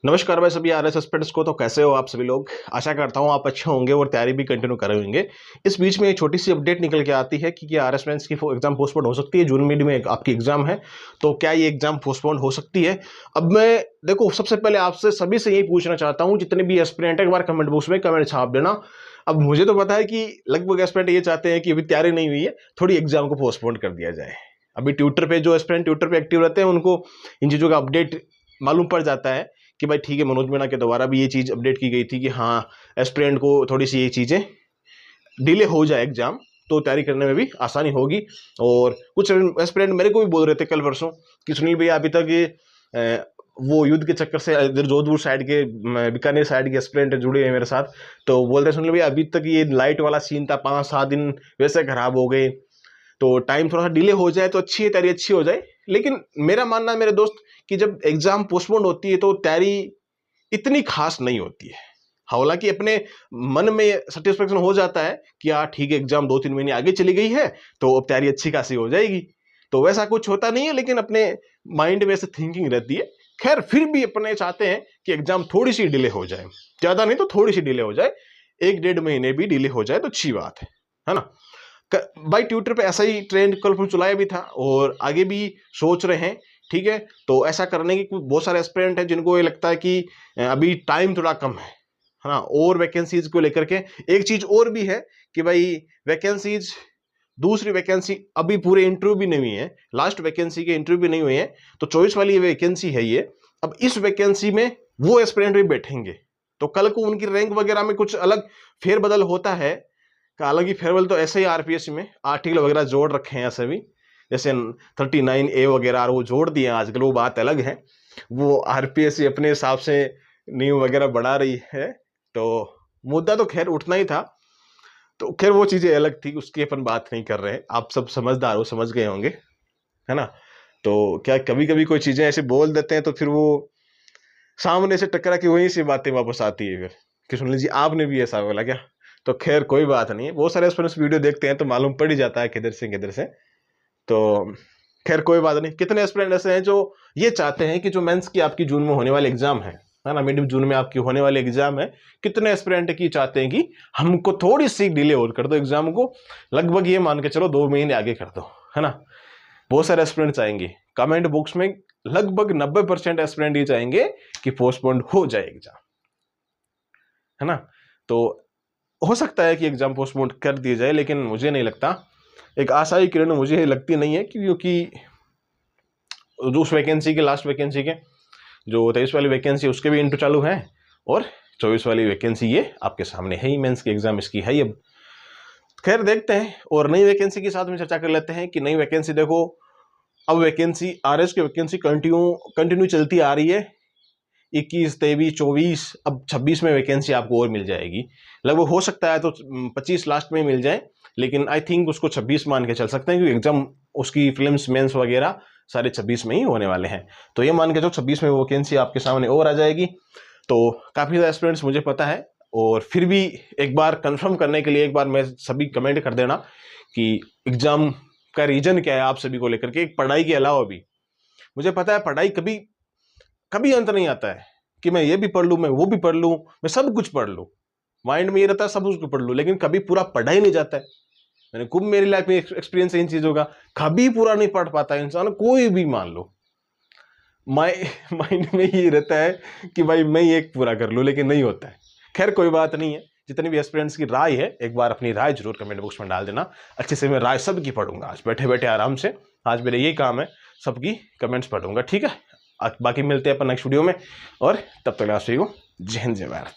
नमस्कार भाई सभी आरएस एस्पिरेंट्स को। तो कैसे हो आप सभी लोग। आशा करता हूँ आप अच्छे होंगे और तैयारी भी कंटिन्यू कर रहे होंगे। इस बीच में एक छोटी सी अपडेट निकल के आती है कि आरएस मेंस की एग्जाम पोस्टपोन हो सकती है। जून में आपकी एग्जाम है, तो क्या ये एग्जाम पोस्टपोन हो सकती है। अब मैं देखो सबसे पहले आपसे सभी से यही पूछना चाहता हूँ, जितने भी एस्पिरेंट है एक बार कमेंट बॉक्स में कमेंट छाप देना। अब मुझे तो पता है कि लगभग एस्पिरेंट ये चाहते हैं कि अभी तैयारी नहीं हुई है, थोड़ी एग्जाम को पोस्टपोन कर दिया जाए। अभी ट्विटर पे जो एस्पिरेंट ट्विटर पे एक्टिव रहते हैं उनको इन चीज़ों का अपडेट मालूम पड़ जाता है कि भाई ठीक है, मनोज मीणा के द्वारा भी ये चीज़ अपडेट की गई थी कि हाँ एस्पिरेंट को थोड़ी सी ये चीज़ें डिले हो जाए एग्जाम, तो तैयारी करने में भी आसानी होगी। और कुछ एस्पिरेंट मेरे को भी बोल रहे थे कल परसों कि सुनील भैया अभी तक ये वो युद्ध के चक्कर से इधर जोधपुर साइड के बीकानेर साइड के एस्पिरेंट जुड़े हैं मेरे साथ, तो बोल रहे सुनील भैया अभी तक ये लाइट वाला सीन था, 5-7 दिन वैसे खराब हो गए, तो टाइम थोड़ा सा डिले हो जाए तो अच्छी है, तैयारी अच्छी हो जाए। लेकिन मेरा मानना है मेरे दोस्त कि जब एग्जाम पोस्टपोन होती है तो तैयारी इतनी खास नहीं होती है। हालांकि अपने मन में सेटिस्फेक्शन हो जाता है कि हाँ ठीक है एग्जाम 2-3 महीने आगे चली गई है तो अब तैयारी अच्छी खासी हो जाएगी, तो वैसा कुछ होता नहीं है। लेकिन अपने माइंड में ऐसे थिंकिंग रहती है। खैर फिर भी अपने चाहते हैं कि एग्जाम थोड़ी सी डिले हो जाए, ज्यादा नहीं तो थोड़ी सी डिले हो जाए, 1-1.5 महीने भी डिले हो जाए तो अच्छी बात है ना। भाई ट्विटर पे ऐसा ही ट्रेंड कल चलाया भी था और आगे भी सोच रहे हैं। ठीक है, तो ऐसा करने की बहुत सारे एस्पिरेंट हैं जिनको ये लगता है कि अभी टाइम थोड़ा कम है ना, और वैकेंसीज को लेकर के एक चीज और भी है कि भाई वैकेंसीज, दूसरी वैकेंसी अभी पूरे इंटरव्यू भी नहीं हुई है, लास्ट वैकेंसी के इंटरव्यू भी नहीं हुए हैं, तो 24 वाली वैकेंसी है ये। अब इस वैकेंसी में वो एस्पिरेंट भी बैठेंगे, तो कल को उनकी रैंक वगैरह में कुछ अलग फेरबदल होता है। हालांकि फेयरवेल तो ऐसे ही आरपीएससी में आर्टिकल वगैरह जोड़ रखे हैं ऐसे भी, जैसे 39A वगैरह वो जोड़ दिए हैं आजकल, वो बात अलग है। वो आरपीएससी अपने हिसाब से नियम वगैरह बढ़ा रही है, तो मुद्दा तो खैर उठना ही था। तो खैर वो चीज़ें अलग थी, उसकी अपन बात नहीं कर रहे हैं। आप सब समझदार हो, समझ गए होंगे, है ना। तो क्या कभी कभी कोई चीज़ें ऐसे बोल देते हैं तो फिर वो सामने से टकरा के वहीं से बातें वापस आती है फिर कि सुन लीजिए आपने भी ऐसा बोला क्या। तो खैर कोई बात नहीं है, बहुत सारे एस्पिरेंट्स वीडियो देखते हैं तो मालूम पड़ ही जाता है किधर से। तो खैर कोई बात नहीं। कितने एस्पिरेंट ऐसे हैं जो ये चाहते हैं कि जो मेंस की आपकी जून में होने वाली एग्जाम है ना, मिड जून में आपकी होने वाली एग्जाम है, कितने एस्पिरेंट की चाहते हैं कि हमको थोड़ी सी डिले और कर दो एग्जाम को, लगभग ये मान के चलो 2 महीने आगे कर दो, है ना। बहुत सारे एस्पिरेंट्स आएंगे कमेंट बॉक्स में, लगभग 90% एस्पिरेंट ये चाहेंगे कि पोस्टपोन्ड हो जाए एग्जाम, है ना। तो हो सकता है कि एग्जाम पोस्टपोन कर दिया जाए, लेकिन मुझे नहीं लगता, एक आशा की किरण मुझे लगती नहीं है, क्योंकि उस वैकेंसी के, लास्ट वैकेंसी के जो 23 वाली वैकेंसी उसके भी इंटरव्यू चालू है, और 24 वाली वैकेंसी ये आपके सामने है ही, मेंस की एग्जाम इसकी है ही। अब खैर देखते हैं, और नई वैकेंसी के साथ में चर्चा कर लेते हैं कि नई वैकेंसी देखो, अब वैकेंसी आरएस की वैकेंसी कंटिन्यू चलती आ रही है। 21, 23, 24, अब 26 में वैकेंसी आपको और मिल जाएगी। लगभग हो सकता है तो 25 लास्ट में मिल जाए, लेकिन आई थिंक उसको 26 मान के चल सकते हैं, क्योंकि एग्जाम उसकी फिल्म्स मेंस वगैरह सारे 26 में ही होने वाले हैं। तो ये मान के जो 26 में वैकेंसी आपके सामने और आ जाएगी। तो काफ़ी ज़्यादा एस्पिरेंट्स मुझे पता है, और फिर भी एक बार कंफर्म करने के लिए एक बार मैं सभी कमेंट कर देना कि एग्जाम का रीजन क्या है आप सभी को लेकर के। पढ़ाई के अलावा भी मुझे पता है पढ़ाई कभी अंत नहीं आता है कि मैं ये भी पढ़ लूँ, मैं वो भी पढ़ लूँ, मैं सब कुछ पढ़ लूँ, माइंड में ये रहता है सब कुछ पढ़ लूँ, लेकिन कभी पूरा पढ़ा ही नहीं जाता है। मैंने खूब मेरी लाइफ में एक्सपीरियंस है इन चीज़ों का, कभी पूरा नहीं पढ़ पाता इंसान, कोई भी मान लो। माइंड में ये रहता है कि भाई मैं ये पूरा कर लूँ, लेकिन नहीं होता है। खैर कोई बात नहीं है, जितने भी एस्पिरेंट्स की राय है एक बार अपनी राय जरूर कमेंट बॉक्स में डाल देना। अच्छे से मैं राय सबकी पढ़ूंगा, आज बैठे बैठे आराम से, आज मेरा यही काम है, सबकी कमेंट्स पढ़ूंगा, ठीक है। बाकी मिलते हैं अपन नेक्स्ट वीडियो में, और तब तक आप सभी को जय हिंद जय भारत।